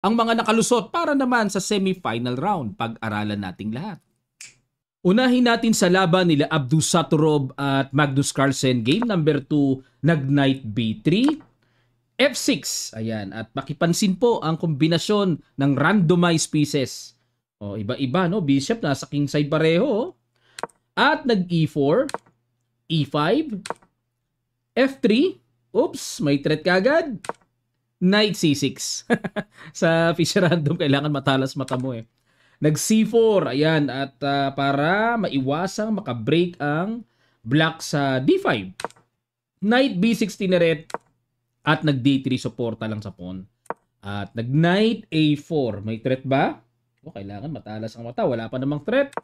ang mga nakalusot para naman sa semi-final round. Pag-aralan nating lahat. Unahin natin sa laban nila Abdusattorov at Magnus Carlsen. Game number 2, nag-knight B3, F6. Ayan, at makipansin po ang kombinasyon ng randomized pieces. O, iba-iba, no? Bishop nasa king side pareho. At nag-E4, E5, F3. Oops, may threat kagad. Knight C6. Sa Fischer Random, kailangan matalas mata mo eh. Nag-C4, ayan, at para maiwasang makabreak ang black sa D5. Knight B6 tineret at nag-D3, suporta lang sa pawn. At nag-Knight A4, may threat ba? O, kailangan matalas ang mata, wala pa namang threat.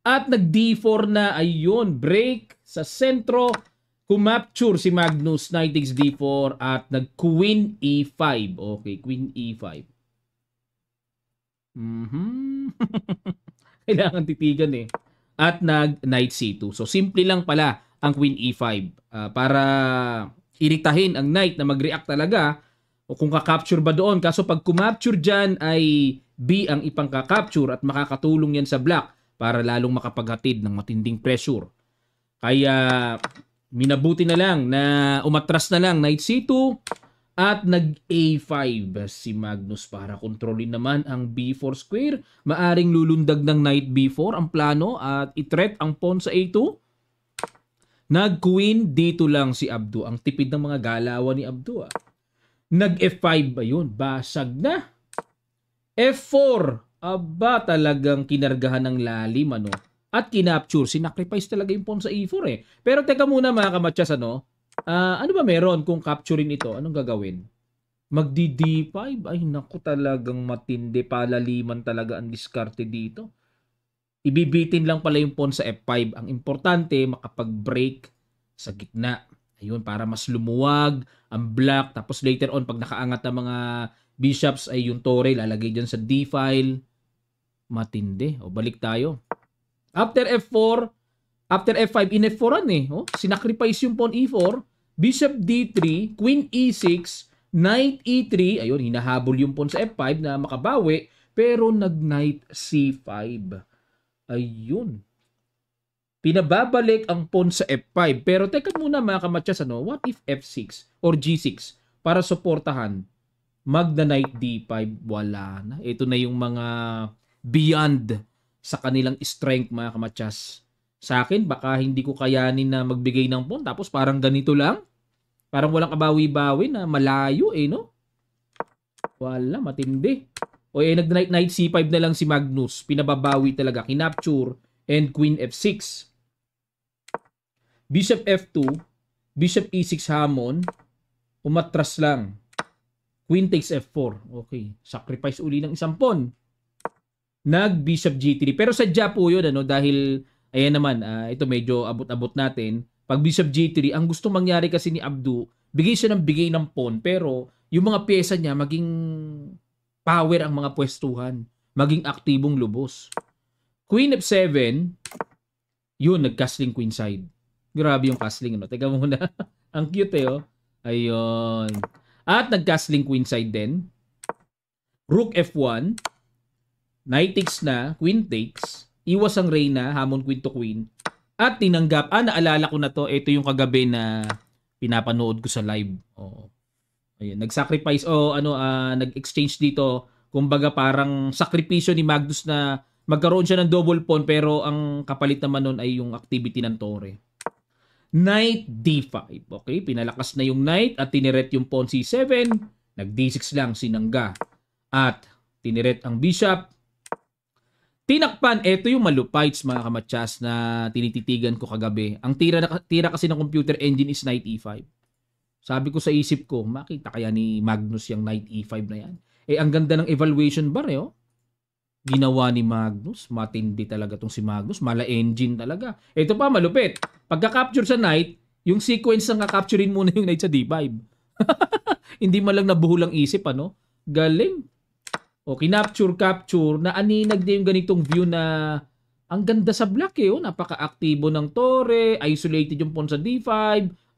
At nag-D4 na, ayun, break sa sentro. Kumapture si Magnus, Knight takes D4 at nag-Queen E5. Okay, Queen E5. Kailangan titigan eh. At nag-Knight C2. So, simple lang pala ang Queen E5. Para iritahin ang Knight na mag-react talaga o kung kakapture ba doon. Kaso pag kumapture dyan ay B ang ipang kakapture at makakatulong yan sa black para lalong makapaghatid ng matinding pressure. Kaya minabuti na lang na umatras na lang Knight C2 at nag-A5 si Magnus para kontrolin naman ang B4 square. Maaring lulundag ng Knight B4 ang plano at i-threat ang pawn sa A2. Nag-Queen D2 lang si Abdu. Ang tipid ng mga galawan ni Abdu. Nag-F5, ayun, basag na. F4, aba talagang kinargahan ng lalim ano. At kinapture, sinacrifice talaga yung pawn sa E4 eh. Pero teka muna mga kamatsas ano. Ano ba meron kung capturein ito? Anong gagawin? Magdi-D5? Ay naku, talagang matindi. Palaliman talaga ang diskarte dito. Ibibitin lang pala yung pawn sa F5. Ang importante, makapag-break sa gitna. Ayun, para mas lumuwag ang black. Tapos later on, pag nakaangat ng mga bishops, ay yung tore, lalagay dyan sa D-file. Matindi. O, balik tayo. After F4, after F5, in F4 eh. Oh, sinacrifice yung pawn E4, Bishop D3, Queen E6, Knight E3. Ayun, hinahabol yung pawn sa F5 na makabawi. Pero nag-Knight C5. Ayun. Pinababalik ang pawn sa F5. Pero teka muna mga kamatsas, ano? What if F6 or G6 para suportahan? Magna-Knight D5. Wala na. Ito na yung mga beyond sa kanilang strength mga kamatsas. Sa akin, baka hindi ko kayanin na magbigay ng pawn. Tapos parang ganito lang. Parang walang kabawi-bawi na malayo eh, no? Wala, matindi. O eh, nag-Knight C5 na lang si Magnus. Pinababawi talaga. Kinapture and Queen F6. Bishop F2. Bishop E6 hamon. Umatras lang. Queen takes F4. Okay. Sacrifice uli ng isang pawn. Nag-Bishop G3. Pero sadya po yun, ano, dahil, ayan naman, ito medyo abot-abot natin. Pag Bishop G3, ang gusto mangyari kasi ni Abdu, bigay siya ng bigay ng pawn, pero yung mga pyesa niya, maging power ang mga pwestuhan. Maging aktibong lubos. Queen F7, yun, nag-castling queen side. Grabe yung castling, ano. Teka muna. Ang cute eh, oh. Ayun. At nag-castling queen side din. Rook F1. Knight takes na, queen takes, iwas ang reyna, hamon queen to queen, at tinanggap, naalala ko na to, ito yung kagabi na pinapanood ko sa live. Oo. Ayun, nag-sacrifice, nag-exchange dito, kumbaga parang sakripisyo ni Magnus na magkaroon siya ng double pawn, pero ang kapalit naman nun ay yung activity ng tore. Knight D5, okay, pinalakas na yung knight at tiniret yung pawn C7, nag-D6 lang, sinangga, at tiniret ang bishop. Tinakpan, ito yung malupites mga kamatsas na tinititigan ko kagabi. Ang tira kasi ng computer engine is Knight E5. Sabi ko sa isip ko, makita kaya ni Magnus yung Knight E5 na yan. Eh, ang ganda ng evaluation bar eh, oh. Ginawa ni Magnus. Matindi talaga tong si Magnus. Mala engine talaga. Ito pa, malupit. Pagka-capture sa Knight, yung sequence na kakapturein muna yung Knight sa D5. Hindi man lang nabuhulang isip, ano? Galing. O, kinapture-capture na aninag din yung ganitong view na ang ganda sa black eh. Oh. Napaka-aktibo ng tore, isolated yung pawn sa D5,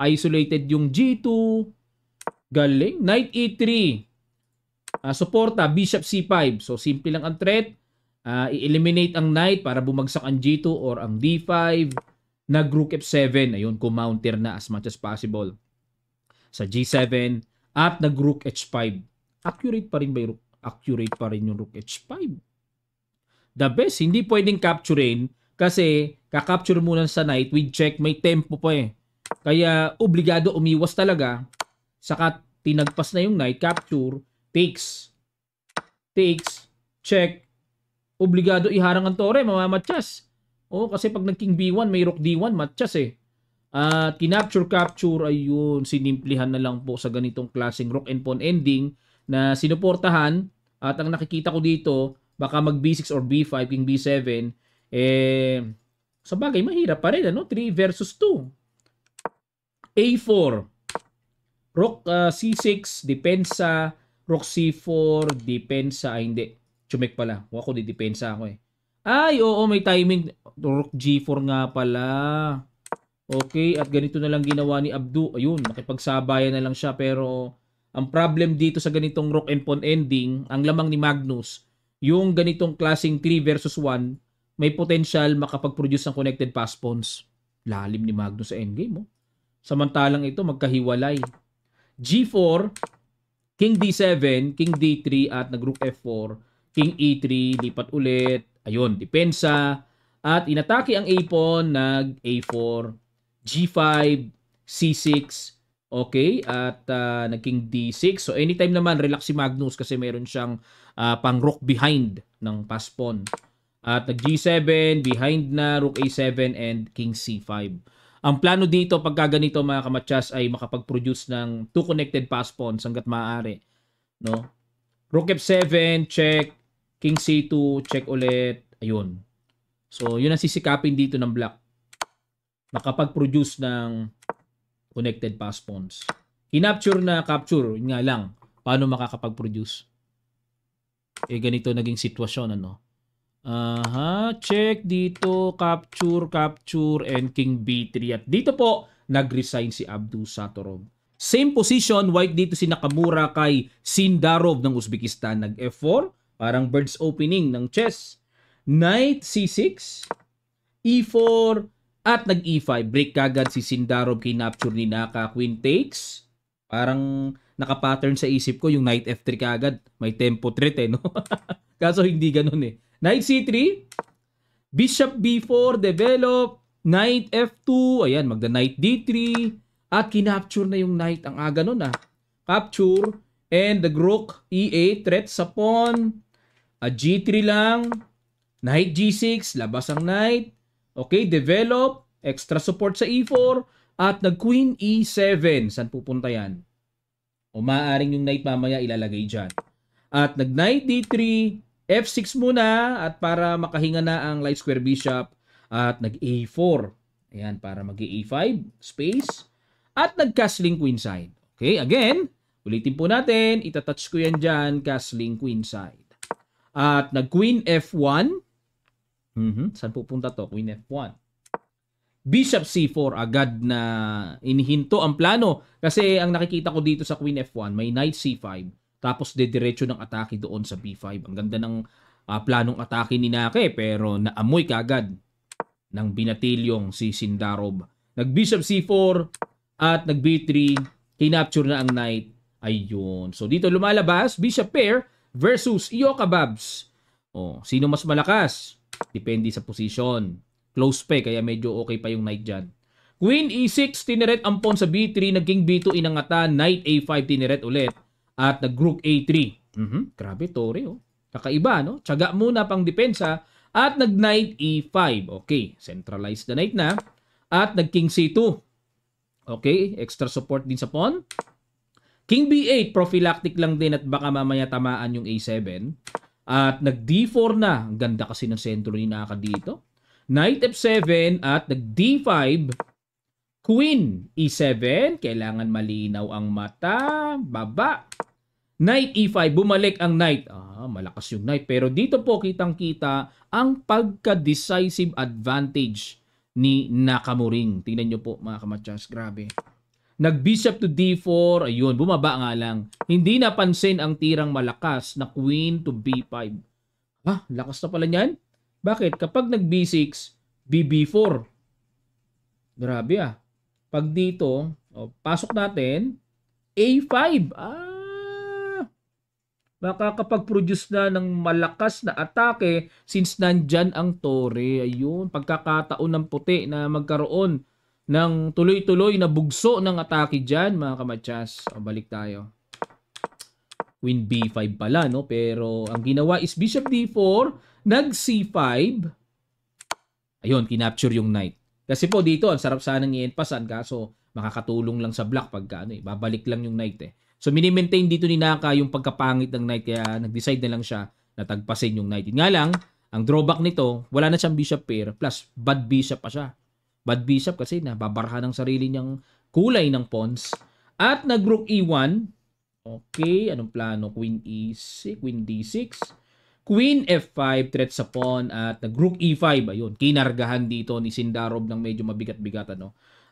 isolated yung G2. Galing. Knight E3. Suporta, Bishop C5. So, simple lang ang threat. I-eliminate ang knight para bumagsak ang G2 or ang D5. Nag-Rook F7. Ayun, kumounter na as much as possible sa G7. At nag-Rook H5. Accurate pa rin ba yung Rook? Accurate pa rin yung Rook H5. The best, hindi pwedeng capturein kasi kakapture muna sa knight with check, may tempo pa eh. Kaya obligado umiwas talaga. Saka tinagpas na yung knight, capture, takes, check, obligado iharang ang tore, mamamatsyas. Kasi pag nag-king B1, may rook D1, matsyas eh. At kinapture-capture, ayun, sinimplihan na lang po sa ganitong klaseng rook and pawn ending na sinuportahan. At ang nakikita ko dito, baka mag B6 or B5, king B7, sa bagay, mahirap pa rin, 3 versus 2. A4, rook C6, depensa, rook C4, depensa, hindi, chumek pala, ako didepensa ako eh. Ay, oo, may timing, rook G4 nga pala. Okay, at ganito na lang ginawa ni Abdu. Ayun, nakipagsabayan na lang siya. Pero ang problem dito sa ganitong rook and pawn ending, ang lamang ni Magnus, yung ganitong klaseng 3 versus 1, may potential makapag-produce ng connected pass pawns. Lalim ni Magnus sa endgame. Samantalang ito, magkahiwalay. G4, king D7, king D3, at nag-rook F4, king E3, lipat ulit. Ayun, depensa. At inatake ang A-pawn, nag-A4, G5, C6, okay, at naging D6. So anytime naman, relax si Magnus kasi meron siyang pang rook behind ng pass pawn. At nag-G7, behind na, rook A7, and king C5. Ang plano dito, pagka ganito mga kamatsas, ay makapag-produce ng 2 connected pass pawns hanggat maaari. No? Rook F7, check, king C2, check ulit, ayun. So, yun ang sisikapin dito ng black. Makapag-produce ng connected pass pawns. Kinapture na capture, yun nga lang. Paano makakapag-produce? Ganito naging sitwasyon, check dito, capture, and king B3. At dito po, nag-resign si Abdu Satorov. Same position, white dito si Nakamura kay Sindarov ng Uzbekistan. Nag-F4, parang bird's opening ng chess. Knight C6, E4, at nag-E5. Break kagad si Sindarov, kinapture ni Naka. Queen takes. Parang nakapattern sa isip ko yung Knight F3 kagad. May tempo threat no? Kaso hindi ganun eh. Knight C3, Bishop B4, develop, Knight F2, ayan, magda-Knight D3, at kinapture na yung Knight. Ang aga nun Capture, and the Rook E8, threat sa pawn, G3 lang, Knight G6, labas ang Knight, okay, develop, extra support sa E4, at nag-Queen E7. Saan pupunta yan? O maaaring yung Knight mamaya ilalagay dyan. At nag-Knight D3, F6 muna at para makahinga na ang light square bishop at nag-A4. Ayan, para mag-A5, space. At nag-castling queenside. Okay, again, ulitin po natin. Itatouch ko yan dyan, castling queenside. At nag-Queen F1. Saan pupunta to? Queen F1. Bishop C4, agad na inihinto ang plano. Kasi ang nakikita ko dito sa Queen F1, may Knight C5. Tapos dediretso ng atake doon sa B5. Ang ganda ng planong atake ni Nake pero naamoy kagad ng binatilyong si Sindarov. Nag-Bishop C4 at nag-B3. Kinapture na ang Knight. Ayun. So dito lumalabas, Bishop pair versus Ioka Babs. Sino mas malakas? Depende sa position. Close pa kaya medyo okay pa yung Knight dyan. Queen E6, tineret ang pawn sa B3. Naging B2 inangatan. Knight A5, tineret ulit. At nag-Rook A3. Grabe, Tore. Kakaiba, no? Tiyaga muna pang depensa. At nag-Knight E5. Okay, centralized the Knight na. At nag-King C2. Okay, extra support din sa pawn. King B8, prophylactic lang din at baka mamaya tamaan yung A7. At nag-D4 na. Ang ganda kasi ng sentro ni Naka dito. Knight F7 at nag-D5. Queen E7, kailangan malinaw ang mata, baba. Knight E5, bumalik ang Knight. Malakas yung Knight. Pero dito po kitang-kita ang pagka-decisive advantage ni Nakamuring. Tingnan nyo po mga kamatsas, grabe. Nag-bishop to d4. Ayun, bumaba nga lang. Hindi napansin ang tirang malakas na queen to b5. Lakas na pala niyan. Bakit? Kapag nag-b6, bb4. Grabe Pag dito, pasok natin, a5. Makakapag-produce na ng malakas na atake since nandyan ang tore. Ayun, pagkakataon ng puti na magkaroon ng tuloy-tuloy na bugso ng atake dyan, mga kamatsas. Balik tayo. Queen b5 pala, no? Pero ang ginawa is bishop d4, nag c5. Ayun, kinapture yung knight. Kasi po dito, ang sarap sanang i-enpasan, kaso makakatulong lang sa block pagka babalik lang yung knight So, mini-maintain dito ni Naka yung pagkapangit ng knight, kaya nag-decide na lang siya na tagpasin yung knight. Yun nga lang, ang drawback nito, wala na siyang bishop pair, plus bad bishop pa siya. Bad bishop kasi nababarhan ng sarili niyang kulay ng pawns. At nag-rook e1. Okay, anong plano? Queen e6, Queen d6. Queen f5, threat sa pawn. At nag-rook e5. Ayun, kinargahan dito ni Sindarov ng medyo mabigat-bigat.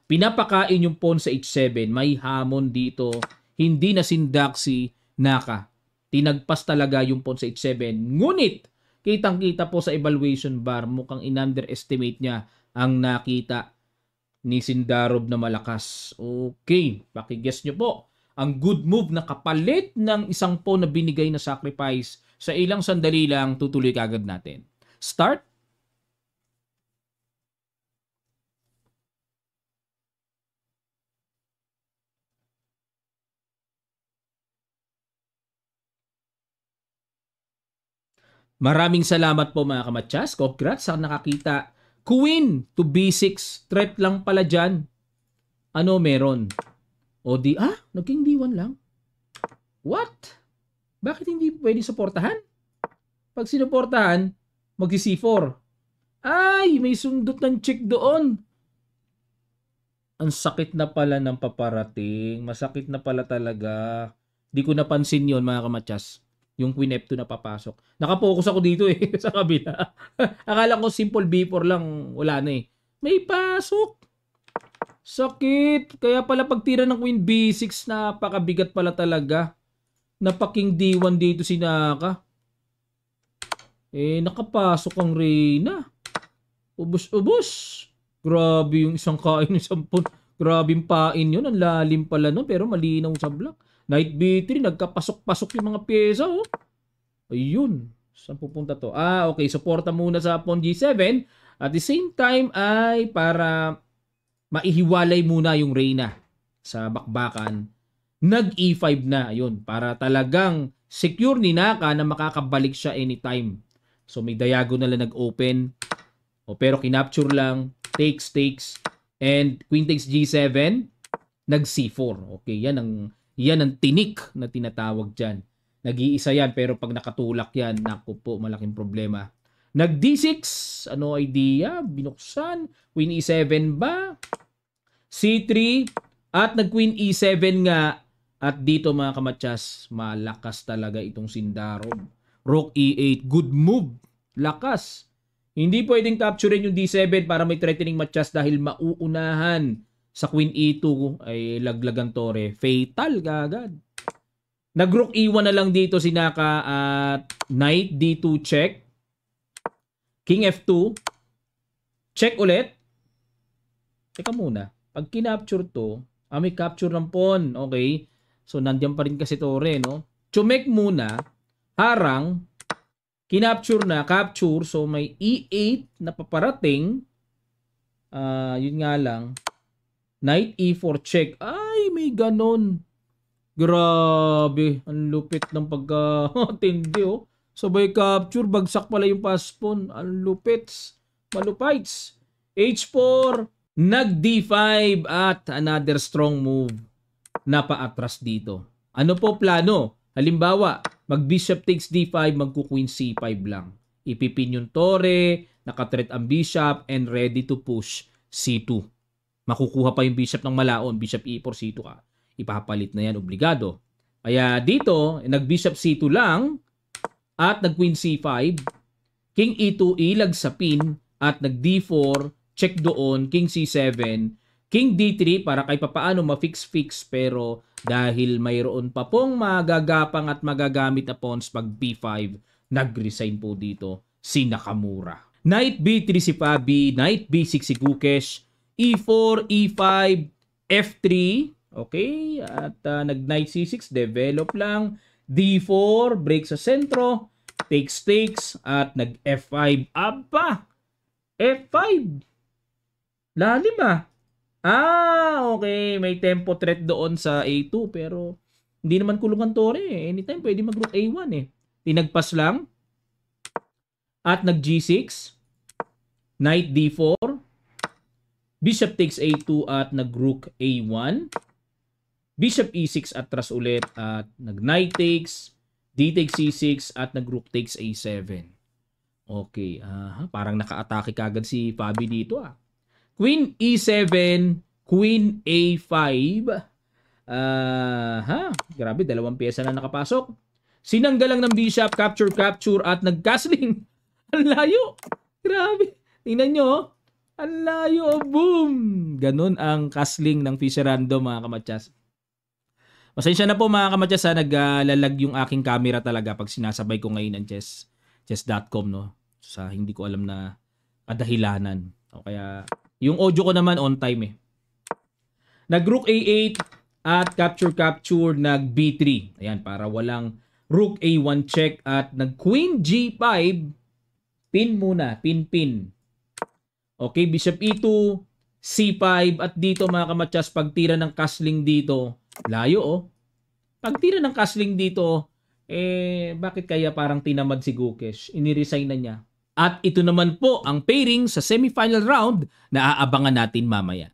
Pinapakain yung pawn sa h7. May hamon dito. Hindi na sindak si Naka. Tinagpas talaga yung pawn sa h7. Ngunit, kitang-kita po sa evaluation bar, mukhang in-underestimate niya ang nakita ni Sindarov na malakas. Okay, pakiguess nyo po. Ang good move na kapalit ng isang pawn na binigay na sacrifice sa ilang sandali lang, tutuloy kagad natin. Start. Maraming salamat po mga kamatsas. Congrats sa nakakita. Queen to b6. Threat lang pala dyan. Ano meron? Naging d1 lang. What? Bakit hindi pwede suportahan? Pag sinuportahan, mag-c4. Ay, may sundot ng check doon. Ang sakit na pala ng paparating. Masakit na pala talaga. Di ko napansin yon mga kamatsas. Yung Queen F2 na papasok. Nakapokus ako dito sa kabila. Akala ko simple B4 lang. Wala na May pasok. Sakit. Kaya pala pagtira ng Queen B6, napakabigat pala talaga. Napaking D1 dito si Naka. Nakapasok ang Reyna. Ubus. Grabe yung isang kain, isang pawn. Grabe yung pain yun. Ang lalim pala pero malinaw sa block. Knight B3, nagkapasok-pasok yung mga pyesa, Ayun. Saan pupunta to? Okay. Suporta muna sa pawn G7. At the same time ay para maihiwalay muna yung Reyna sa bakbakan. Nag-E5 na. Ayun. Para talagang secure ni Naka na makakabalik siya anytime. So may diagonal na nag-open. Pero kinapture lang. Takes. And Queen takes G7. Nag-C4. Okay. Yan ang tinik na tinatawag dyan. Nag-iisa yan, pero pag nakatulak yan, naku po, malaking problema. Nag-D6, ano idea? Binuksan. Queen E7 ba? C3, at nag-Queen E7 nga. At dito mga kamatsas, malakas talaga itong Sindarov. Rook E8, good move. Lakas. Hindi pwedeng capturein yung D7 para may threatening matsas dahil mauunahan. Sa Queen E2 ay laglagan tore. Fatal agad. Nag-rook E1 na lang dito si Naka at Knight D2 check. King F2. Check ulit. Teka muna. Pag kinapture to, may capture ng pawn. Okay. So, nandiyan pa rin kasi tore, no? Chumek muna. Harang. Kinapture na. Capture. So, may E8 na paparating. Yun nga lang. Knight E4 check. Ay, may ganon. Grabe. Ang lupit ng pagka-tindi, Sabay capture. Bagsak pala yung pass pawn. Ang lupits. Malupites. H4. Nag-D5. At another strong move. Napaatras dito. Ano po plano? Halimbawa, mag-bishop takes D5, magku-queen C5 lang. Ipipin yung tore, nakatreat ang bishop, and ready to push C2. Makukuha pa yung bishop ng malaon. Bishop E4, C2 ka. Ipapalit na yan, obligado. Kaya dito, nag-bishop C2 lang at nag-queen C5. King E2, ilag sa pin at nag-D4, check doon, King C7, King D3 para kay papaano ma-fix-fix, pero dahil mayroon pa pong magagapang at magagamit na pawns pag B5, nag-resign po dito si Nakamura. Knight B3 si Fabi, Knight B6 si Gukesh, E4, E5, F3, okay, at nag-Knight C6, develop lang, D4, break sa sentro, takes, at nag-F5, aba, F5, lalim ah. Okay. May tempo threat doon sa A2 pero hindi naman kulungan tore eh. Anytime pwede mag-rook A1 eh. Tinagpas lang. At nag-G6. Knight D4. Bishop takes A2 at nag-rook A1. Bishop E6 atras ulit at nag-Knight takes. D takes C6 at nag-rook takes A7. Okay. Parang naka-atake kagad si Fabi dito ah. Queen E7, Queen A5. Grabe, dalawang pyesa na nakapasok. Sinanggalang ng bishop, capture at nag-castling. Ang layo. Grabe. Tingnan nyo. Ang layo. Boom. Ganun ang castling ng Fisher Random mga kamatyas. Pasensya na po mga kamatyas naglalag yung aking camera talaga pag sinasabay ko ngayon ang chess.com no. Sa hindi ko alam na kadahilanan. O kaya yung audio ko naman on time eh. Nag-rook A8 at capture, nag-B3. Ayan, para walang rook A1 check at nag-queen G5. Pin muna, pin. Okay, bishop E2, C5 at dito mga kamatyas, pagtira ng castling dito, layo oh. Pagtira ng castling dito, bakit kaya parang tinamad si Gukesh? Iniresign na niya. At ito naman po ang pairing sa semifinal round na aabangan natin mamaya.